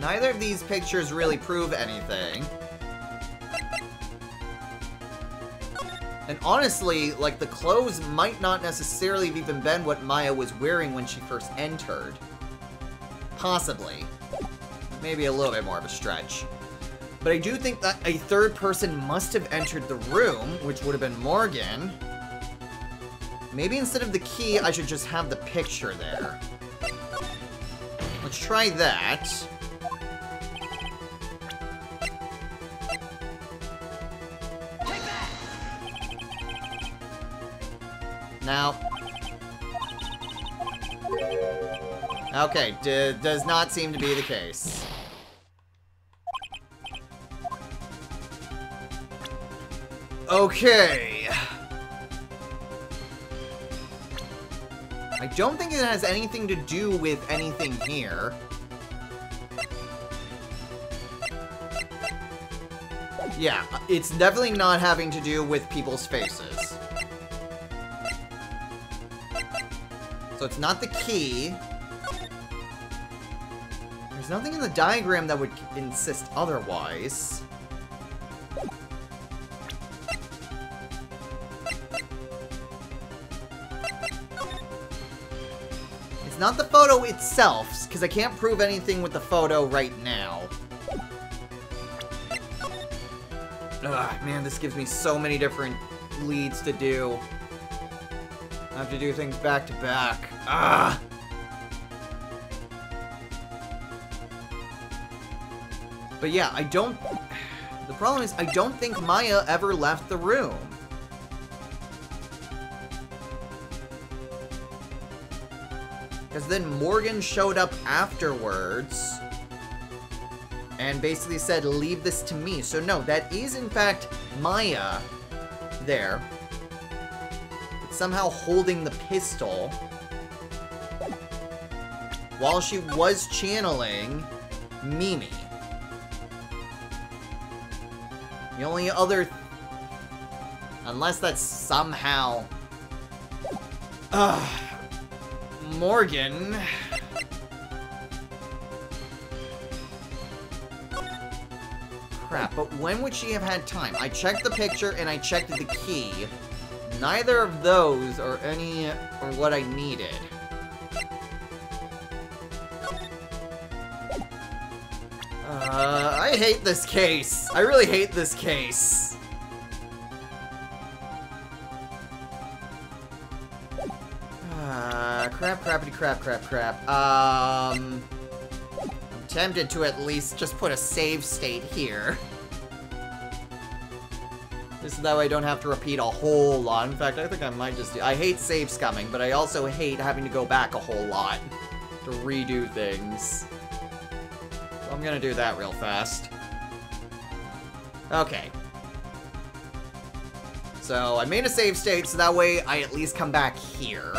B: Neither of these pictures really prove anything. And honestly, like, the clothes might not necessarily have even been what Maya was wearing when she first entered. Possibly. Maybe a little bit more of a stretch. But I do think that a third person must have entered the room, which would have been Morgan. Maybe instead of the key, I should just have the picture there. Let's try that. Now. Okay, does not seem to be the case. Okay. I don't think it has anything to do with anything here. Yeah, it's definitely not having to do with people's faces. So it's not the key. There's nothing in the diagram that would insist otherwise. It's not the photo itself, because I can't prove anything with the photo right now. Ugh, man, this gives me so many different leads to do. I have to do things back to back. Ah! But yeah, I don't... The problem is, I don't think Maya ever left the room. Because then Morgan showed up afterwards and basically said, leave this to me. So no, that is in fact Maya there. But somehow holding the pistol while she was channeling Mimi. The only other... Unless that's somehow... Morgan... Crap, but when would she have had time? I checked the picture and I checked the key. Neither of those are what I needed. I hate this case. I really hate this case. Crap. I'm tempted to at least just put a save state here. Just so that way I don't have to repeat a whole lot. In fact, I think I might just do... I hate save scumming, but I also hate having to go back a whole lot to redo things. So I'm gonna do that real fast. Okay. So I made a save state, so that way I at least come back here.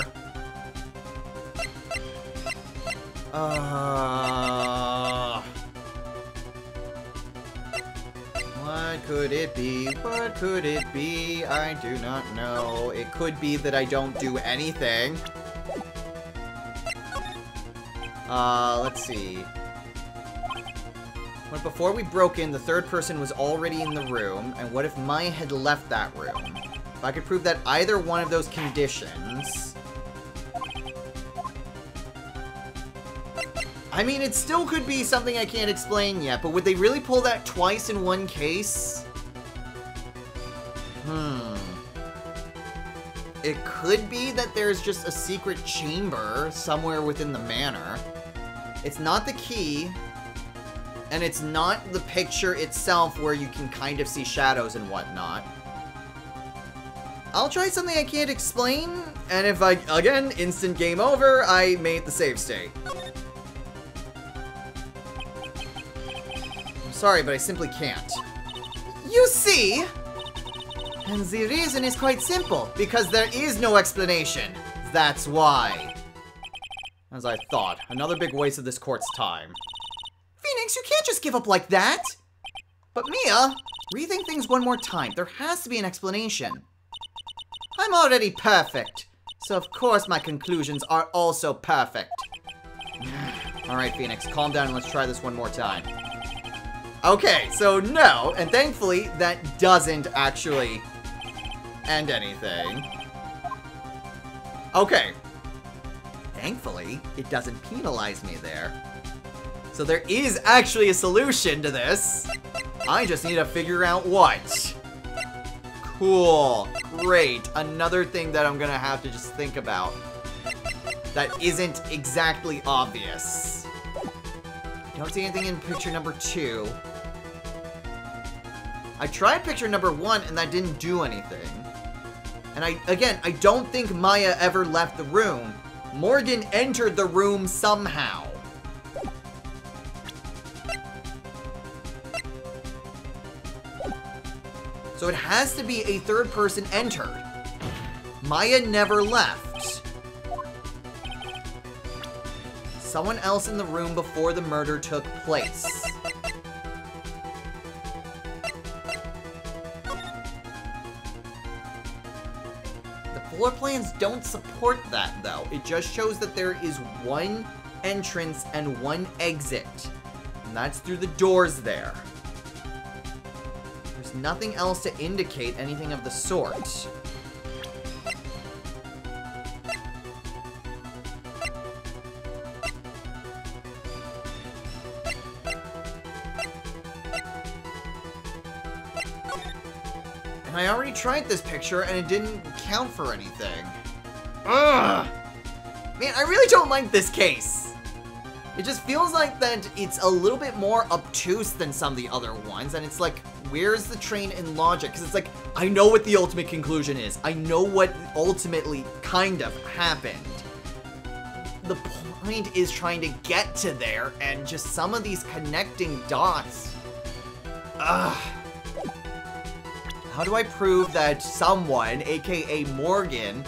B: What could it be? What could it be? I do not know. It could be that I don't do anything. Let's see. But before we broke in, the third person was already in the room, and what if Maya had left that room? If I could prove that either one of those conditions... I mean, it still could be something I can't explain yet, but would they really pull that twice in one case? It could be that there's just a secret chamber somewhere within the manor. It's not the key, and it's not the picture itself where you can kind of see shadows and whatnot. I'll try something I can't explain, and if I, again, instant game over, I made the save state. Sorry, but I simply can't. You see? And the reason is quite simple, because there is no explanation. That's why. As I thought, another big waste of this court's time. Phoenix, you can't just give up like that! But Mia, rethink things one more time. There has to be an explanation. I'm already perfect, so of course my conclusions are also perfect. Alright, Phoenix, calm down and let's try this one more time. Okay, so no, and thankfully, that doesn't actually end anything. Okay. Thankfully, it doesn't penalize me there. So there is actually a solution to this. I just need to figure out what. Cool. Great. Another thing that I'm gonna have to just think about that isn't exactly obvious. Don't see anything in picture number 2. I tried picture number 1 and that didn't do anything. And I don't think Maya ever left the room. Morgan entered the room somehow. So it has to be a third person entered. Maya never left. Someone else in the room before the murder took place. The floor plans don't support that, though. It just shows that there is one entrance and one exit. And that's through the doors there. There's nothing else to indicate anything of the sort. And I already tried this picture and it didn't count for anything. Ugh! Man, I really don't like this case. It just feels like that it's a little bit more obtuse than some of the other ones, and it's like, where's the train in logic? Because it's like, I know what the ultimate conclusion is. I know what ultimately kind of happened. The point is trying to get to there, and just some of these connecting dots. Ugh. How do I prove that someone, aka Morgan,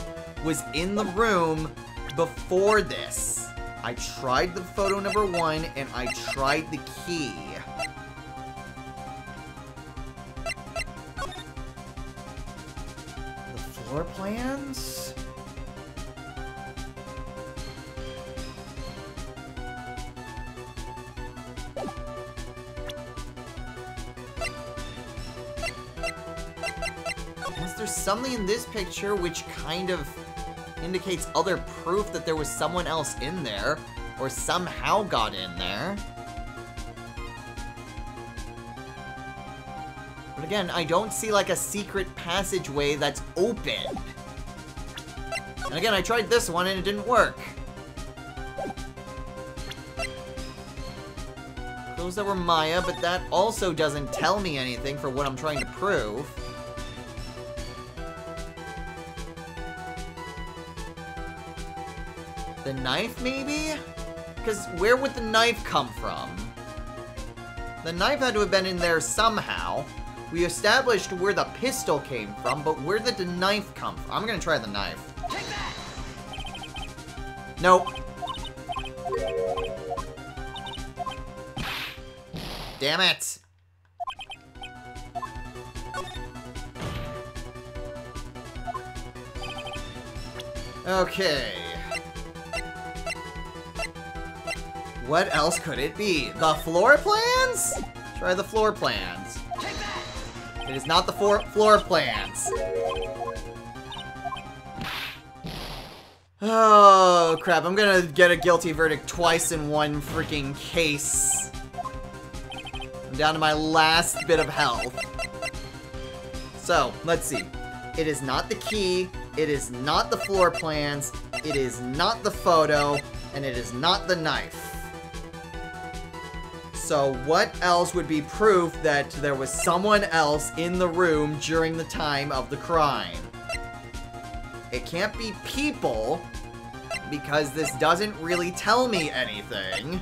B: was in the room before this? I tried the photo number 1, and I tried the key. The floor plans? Was there something in this picture which kind of indicates other proof that there was someone else in there, or somehow got in there? But again, I don't see like a secret passageway that's open. And again, I tried this one and it didn't work. Those that were Maya, but that also doesn't tell me anything for what I'm trying to prove. The knife, maybe? Because where would the knife come from? The knife had to have been in there somehow. We established where the pistol came from, but where did the knife come from? I'm gonna try the knife.
C: Take that!
B: Nope. Damn it! Okay. What else could it be? The floor plans? Try the floor plans.
C: Take that!
B: It is not the floor plans. Oh, crap. I'm gonna get a guilty verdict twice in one freaking case. I'm down to my last bit of health. So, let's see. It is not the key. It is not the floor plans. It is not the photo. And it is not the knife. So what else would be proof that there was someone else in the room during the time of the crime? It can't be people, because this doesn't really tell me anything.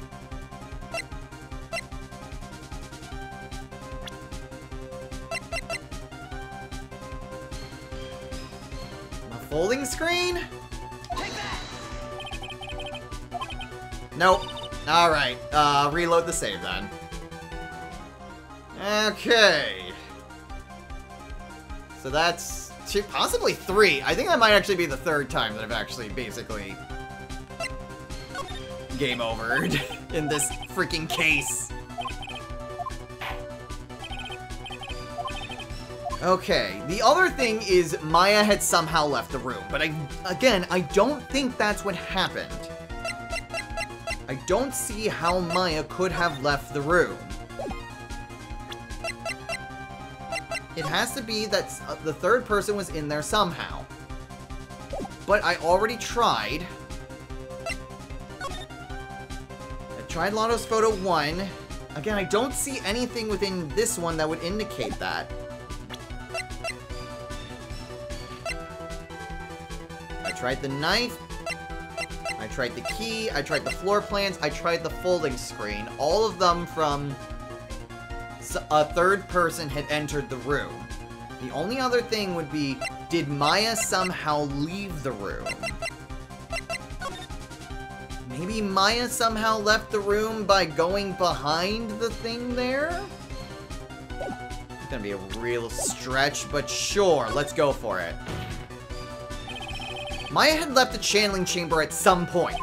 B: A folding screen?
C: Take that!
B: Nope. Alright, reload the save then. Okay. So that's possibly 3. I think that might actually be the 3rd time that I've actually basically game overed in this freaking case. Okay, the other thing is Maya had somehow left the room, but again, I don't think that's what happened. I don't see how Maya could have left the room. It has to be that the 3rd person was in there somehow. But I already tried. I tried Lotto's photo 1. Again, I don't see anything within this one that would indicate that. I tried the knife. I tried the key, I tried the floor plans, I tried the folding screen. All of them from a 3rd person had entered the room. The only other thing would be, did Maya somehow leave the room? Maybe Maya somehow left the room by going behind the thing there? It's gonna be a real stretch, but sure, let's go for it. Maya had left the channeling chamber at some point,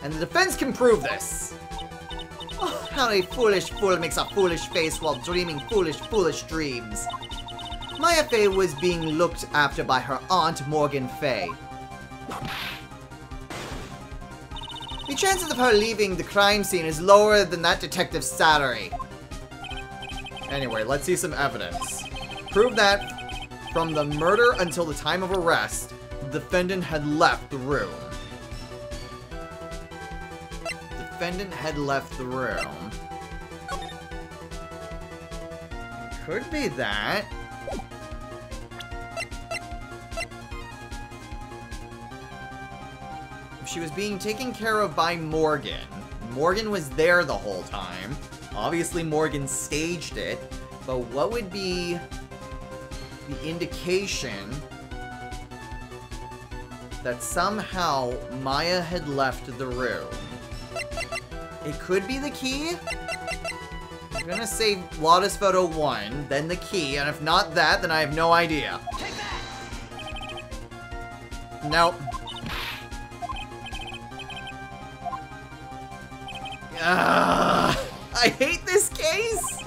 B: and the defense can prove this. Oh, how a foolish fool makes a foolish face while dreaming foolish, foolish dreams. Maya Fey was being looked after by her aunt, Morgan Fey. The chances of her leaving the crime scene is lower than that detective's salary. Anyway, let's see some evidence. Prove that from the murder until the time of arrest, the defendant had left the room. defendant had left the room. Could be that. She was being taken care of by Morgan. Morgan was there the whole time. Obviously, Morgan staged it. But what would be the indication that somehow Maya had left the room? It could be the key. I'm gonna say Lotus Photo 1, then the key, and if not that, then I have no idea.
C: Take that!
B: Nope. I hate this case!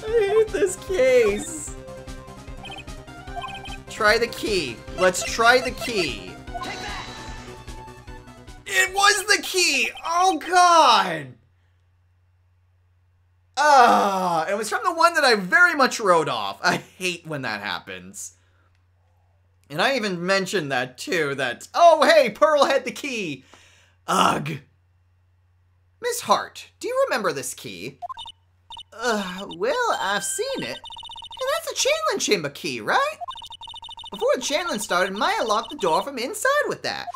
B: I hate this case! Try the key. Let's try the key.
C: Take that!
B: It was the key! Oh god! It was from the one that I very much wrote off. I hate when that happens. And I even mentioned that too, that, oh hey, Pearl had the key. Ugh. Miss Hart, do you remember this key? Well, I've seen it. And that's a Channeling Chamber key, right? Before the channeling started, Maya locked the door from inside with that.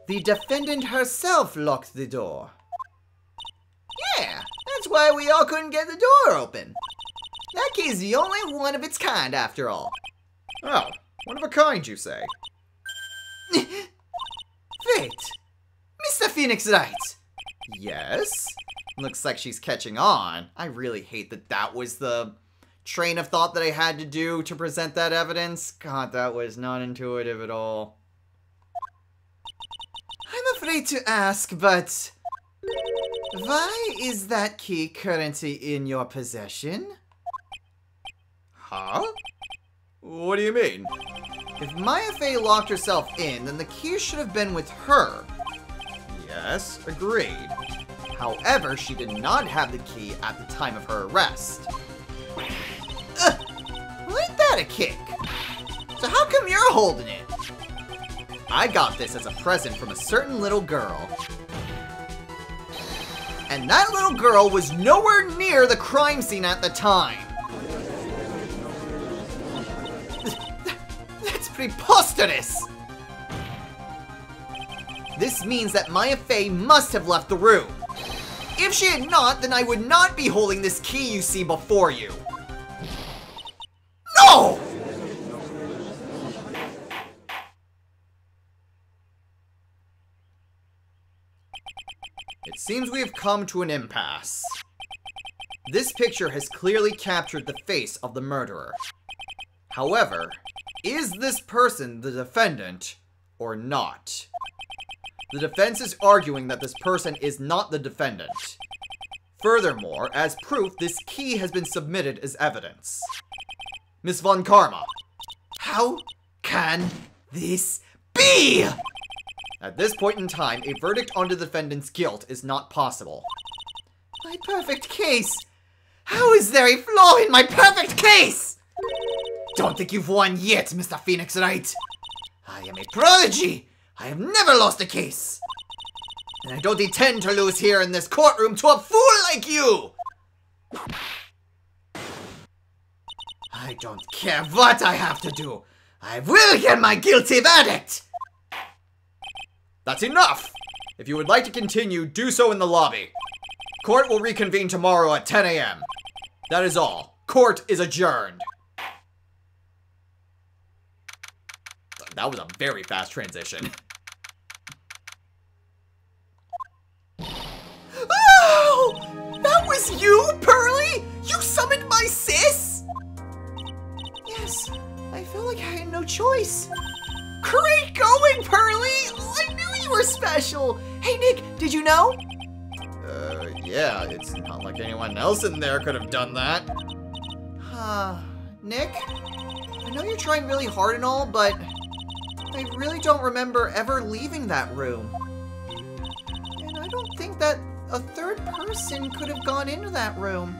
B: The defendant herself locked the door. Yeah, that's why we all couldn't get the door open. That key's the only one of its kind, after all. Oh, one of a kind, you say? Wait, Mr. Phoenix Wright. Yes? Looks like she's catching on. I really hate that that was the train of thought that I had to do to present that evidence. God, that was not intuitive at all. I'm afraid to ask, but why is that key currently in your possession? Huh? What do you mean? If Maya Fey locked herself in, then the key should have been with her. Yes, agreed. However, she did not have the key at the time of her arrest. Well, ain't that a kick? So how come you're holding it? I got this as a present from a certain little girl. And that little girl was nowhere near the crime scene at the time. That's preposterous! This means that Maya Fey must have left the room. If she had not, then I would not be holding this key you see before you. No! It seems we have come to an impasse. This picture has clearly captured the face of the murderer. However, is this person the defendant or not? The defense is arguing that this person is not the defendant. Furthermore, as proof, this key has been submitted as evidence. Miss Von Karma, how can this be? At this point in time, a verdict on the defendant's guilt is not possible. My perfect case! How is there a flaw in my perfect case? Don't think you've won yet, Mr. Phoenix Wright. I am a prodigy! I have never lost a case! And I don't intend to lose here in this courtroom to a fool like you! I don't care what I have to do. I will get my guilty verdict! That's enough! If you would like to continue, do so in the lobby. Court will reconvene tomorrow at 10 a.m. That is all. Court is adjourned. That was a very fast transition. Oh! That was you, Pearly? You summoned my sis? Yes, I felt like I had no choice. Great going, Pearly! I knew you were special! Hey, Nick, did you know? Yeah, it's not like anyone else in there could have done that. Nick? I know you're trying really hard and all, but I really don't remember ever leaving that room. And I don't think that a third person could have gone into that room.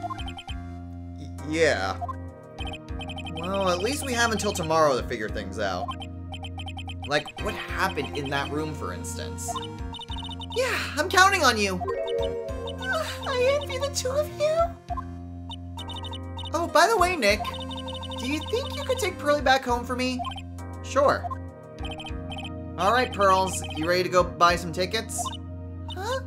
B: Yeah. Well, at least we have until tomorrow to figure things out. Like, what happened in that room, for instance?
A: Yeah, I'm counting on you. I envy the two of you. Oh, by the way, Nick, do you think you could take Pearly back home for me?
B: Sure. Alright, Pearls, you ready to go buy some tickets?
A: Huh?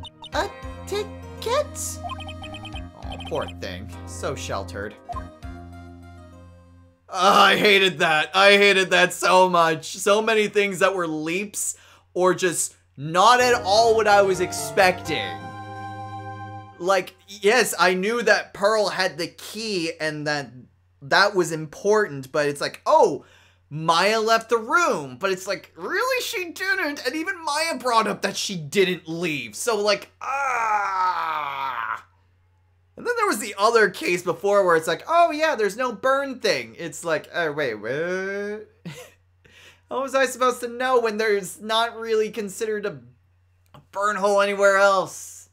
A: Tickets?
B: Oh, poor thing. So sheltered. I hated that. I hated that so much. So many things that were leaps or just not at all what I was expecting. Like, yes, I knew that Pearl had the key and that was important, but it's like, oh, Maya left the room, but it's like, really, she didn't, and even Maya brought up that she didn't leave, so like, And then there was the other case before where it's like, oh yeah, there's no burn thing. It's like, wait, what? How was I supposed to know when there's not really considered a burn hole anywhere else?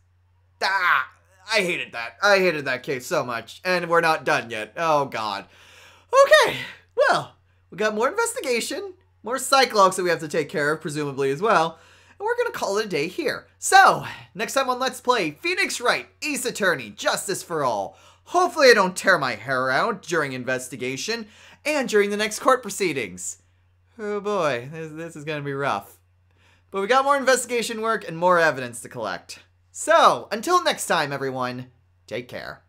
B: Ah, I hated that. I hated that case so much, and we're not done yet. Oh god. Okay, well, we got more investigation, more Cyclops that we have to take care of, presumably as well, and we're gonna call it a day here. So, next time on Let's Play, Phoenix Wright, Ace Attorney, Justice for All. Hopefully I don't tear my hair out during investigation, and during the next court proceedings. Oh boy, this is gonna be rough. But we got more investigation work and more evidence to collect. So, until next time everyone, take care.